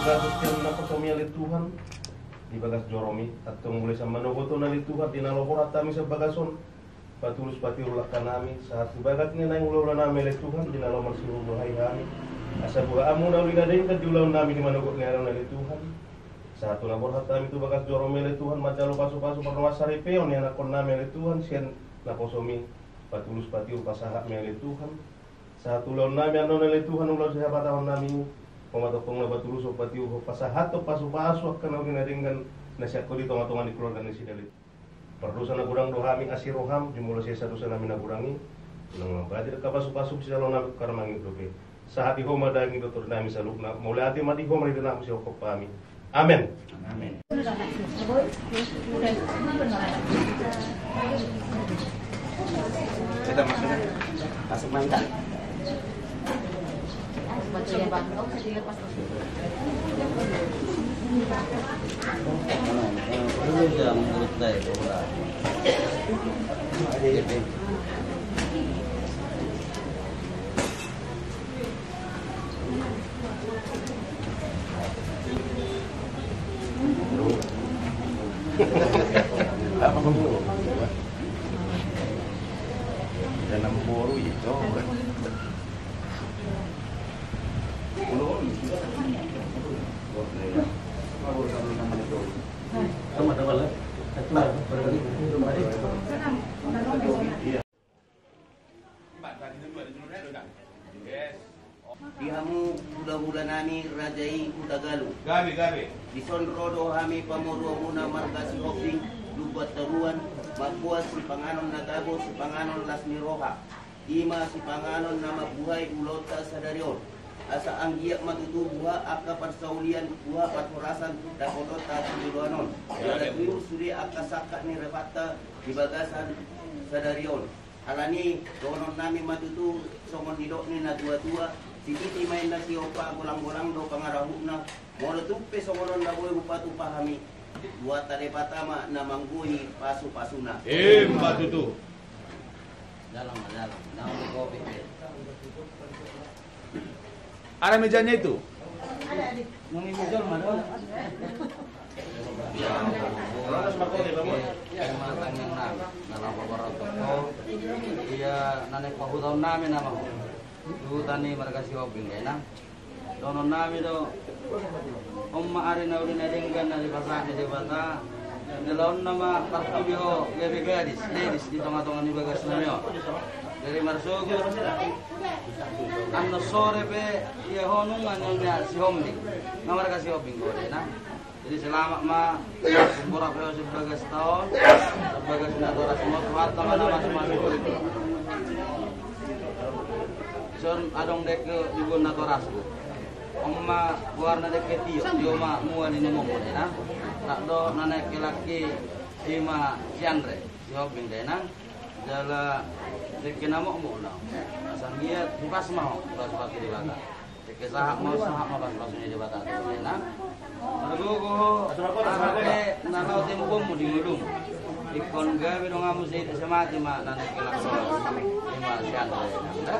bagas yang nakosomi ali Tuhan di bagas joromi atau mulai sama nogoto nali Tuhan di nalopor atami sa bagason patulus patiulak kanami saat di bagatnya nang ulo nami ali Tuhan di nalomar sirulo hai kami asa buka amu na ulinadain kan diulau nami di manogot ngaran ali Tuhan saat tu nabor hatami tu bagas joromi ali Tuhan majalo pasu-pasu permasari peon yang nakon nami ali Tuhan sian nakosomi patulus patiul pasahak ali Tuhan saat ulau nami anon ali Tuhan ulau siapa tahun nami pematokong na batulus o pati o pasahato pasu-pasu akan ang ginaringan na siya ko dito matungan ni keluarga ni si Dalit. Perdusa na gurang dohami asiroham jumula siya sa dusa namin na gurangi. Nang mga kapasu-pasu siya lang namin karamangin lupi. Sa hati ho madaging doktor namin sa lukna. Mula ati mati ho marito namin siya ko pami. Amen. Amen. Kita masuknya. Masuk mangga. Baca bangkok saya pas Ini jam menurut saya bola. Apa kamu? Dalam boru itu. Dihamu budak-budak nami rajai Utagalu. Gabi. Disonrodo hami pamorua muna margasi hoping lubat taruan makua si panganon nagago si panganon lasmi roha. Ima si panganon nama buhay ulota sadarion. Asa anggiak matutu buha aka parsaulian buha paturasan dakodota siduanon. Ada biru suri aka sakak ni repata di bagasan sadarion. Alani donon nami matutu somon hidok ni na tua-tua. Sikiti main na si opa golang-golang do pangarahuna. Mono tupe somonon na boy upatu pahami. Buat tade patama na manggui pasu-pasuna. Matutu. Dalam. Nama kopi. Ada mejanya itu? ada. Nungi mejol mana? Matang yang dalam beberapa iya nanek pahutau nami nama itu tani mereka sioping na donon nami do omma ari na ulin adenggan dari pasar di bata delon nama partubiho gabi gadis ladies di tengah-tengah ni bagas namio dari marsugo anno sore pe ia honung anyonya si homni nama mereka sioping ko na jadi selama ma borak yo sebagai tahun sebagai senadora semua harta mana semua itu son adong dek juga natorasku omma warna dek ketio yo ma mua di nomong ko na tak do nanek laki ima siandre yo bindena jala dek namo mo na asang dia pas mau pas pagi di bata dek sahak mau pas pasnya di bata na Margo arake nanaw tempong mo di ngulung. Ikon gabi dong amu sa mati ma nanek kelakso. Ima siyan na.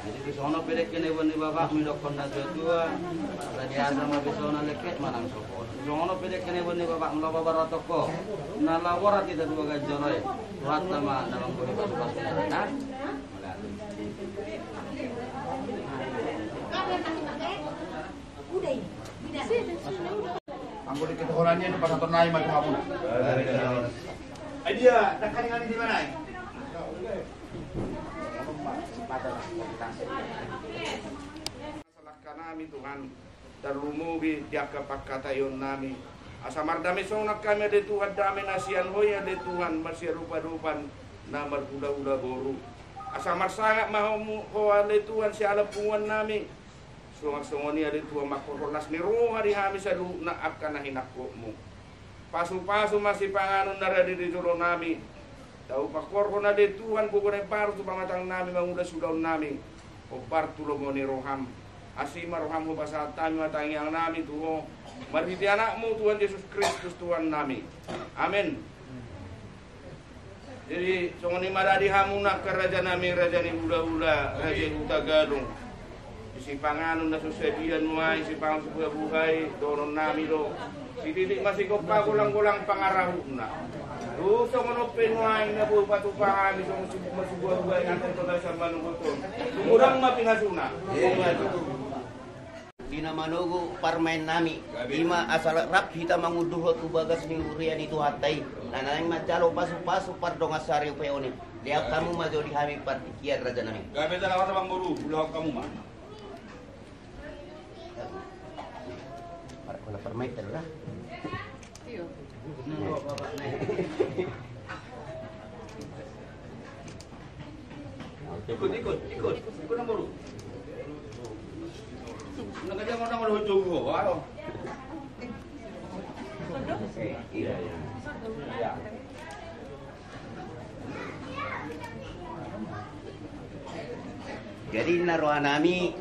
Jadi bisono pedek kene ni bapak mi dokon na tua. Tadi asa ma bisono leket manang sopon. Bisono pedek kene ni bapak mloba baratoko. Nalawara kita dua gajoroy. Tuhat nama namang boni pasu-pasu na. Udah. Ang bulit kita korannya itu pas naik macam apa? Dia tak kali di mana? Salahkan kami Tuhan dan rumubi diaka pakatayon nami. Asa mardami sonak kami de Tuhan dami nasian hoya de Tuhan masih rupa-rupan namar kuda-kuda boru. Asa marsangak mahomu hoa de Tuhan si alapungan nami. Sumak-sumoni ada tua makorolas ni roha di hami sadu na akan nahinakmu. Pasu-pasu masih panganon nara di juro nami. Tahu pakor na de Tuhan bukore paru tu pamatang nami manguda sudah nami. Opar tulo moni roham. Asima roham ho pasatami matang yang nami tuho. Marhiti anakmu Tuhan Yesus Kristus Tuhan nami. Amin. Jadi songoni maradi hamuna kerajaan nami raja ni ula-ula raja Utagadung. si panganon na susedian mo ay si panganon sa buhay doon nami do si didik masih ko pagulang-gulang pangarahu na gusto mo no penuay na po patupang so masubuhay buhay natin to sa manuguton kurang mapingasuna Dinamanugo parmain nami ima asal rap hita manguduh tu bagas ni urian itu hatai nanang majalo pasu-pasu pardong asari peoni lihat kamu majo di hami partikian raja nami gabe dalawa sa bang guru ulah kamu mah para permain terlah Iyo. ikut na guru nakajang mo na mo hujung ko ano iya jadi naruhan nami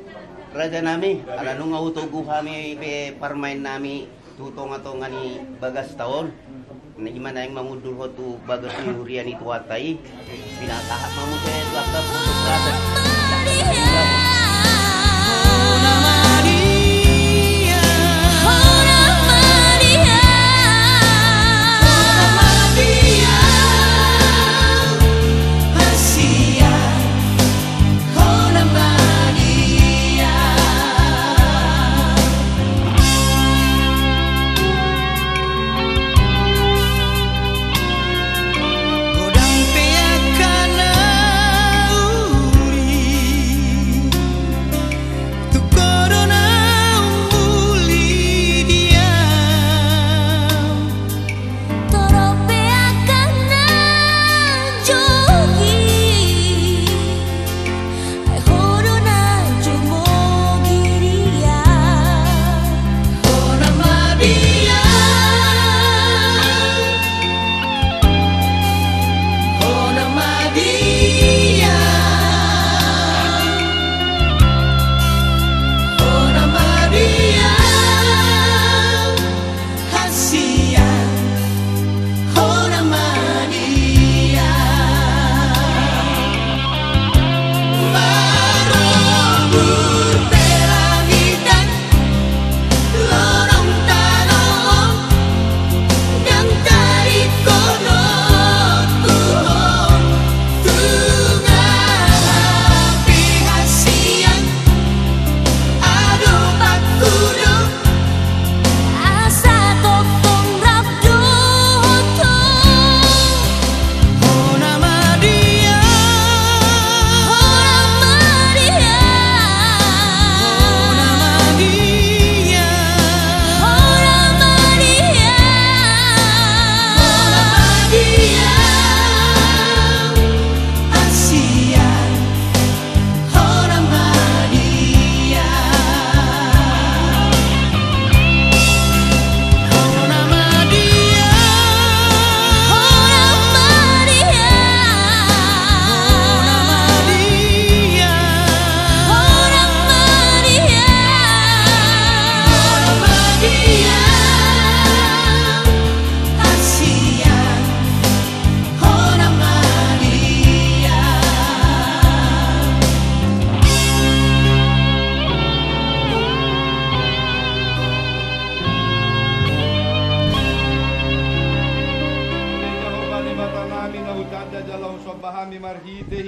raja nami ala nung utugu kami pe parmain nami tutong atong ngani bagas taon na gimana yang mangudul tu bagas ni hurian itu atai binatahap mamu saya lakap untuk rasa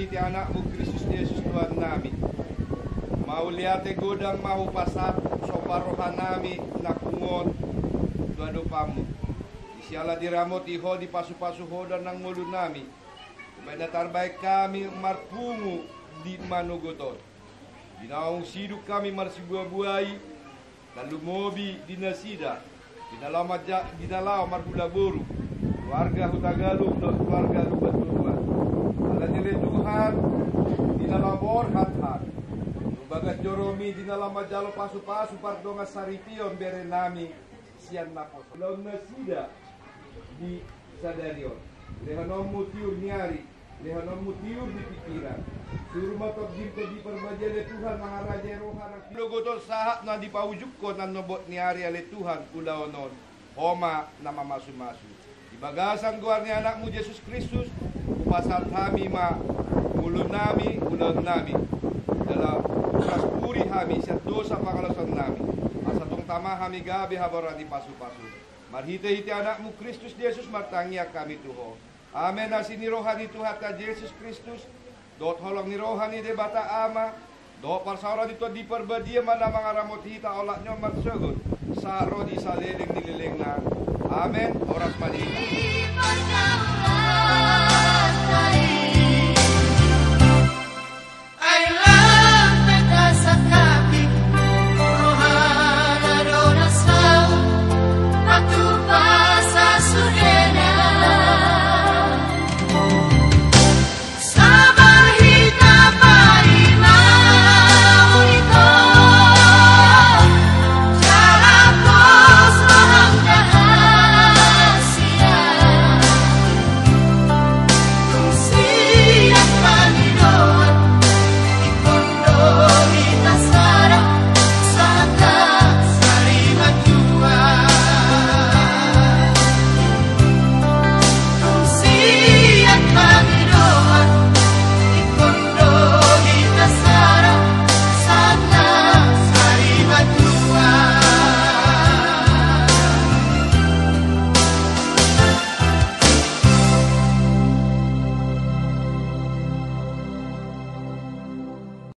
hiti anakmu Kristus Yesus Tuhan nami. Mau liate godang mau pasat soparohan nami nakungon dua dopamu. Isiala diramot iho di pasu-pasu hodan nang mulut nami. Kumena tarbaik kami marpungu di manugoton. Dinaung siduk kami marsibuah-buai lalu mobi di nasida. Dinalaw margula boru. Keluarga Hutagalung dan keluarga Lubat-Lubat. Ala nire Tuhan dinalaw borhat-hat. Bagas Joromi dinalaw majalo pasu-pasu pardonga saripion bere nami sian napos. Law nasida di sadarion. Lehanom mutiur niari. Lehanom mutiur di pikiran. Suruh matok jimto di perbajale Tuhan maharaja rohan. Logotor sahak na di paujuk ko na nobot niari ale Tuhan kulaonon. Homa na mamasu-masu. Ibagasan guar ni anakmu Yesus Kristus. Upasal kami ma ulun nami, ulun nami. Dalam ampuri hami siat dosa pangalasan nami. Asa tong tama hami gabi habara di pasu-pasu. Marhite-hite anakmu Kristus Yesus martangia kami Tuho. Amen nasi ni rohani Tuhan ka Yesus Kristus. Dot holong ni rohani de bata ama. Do parsara dito di perbadia mana mangaramot hita olak nyo marsegut. Sa rodi sa leleng nilileng na. Amen. Oras manita.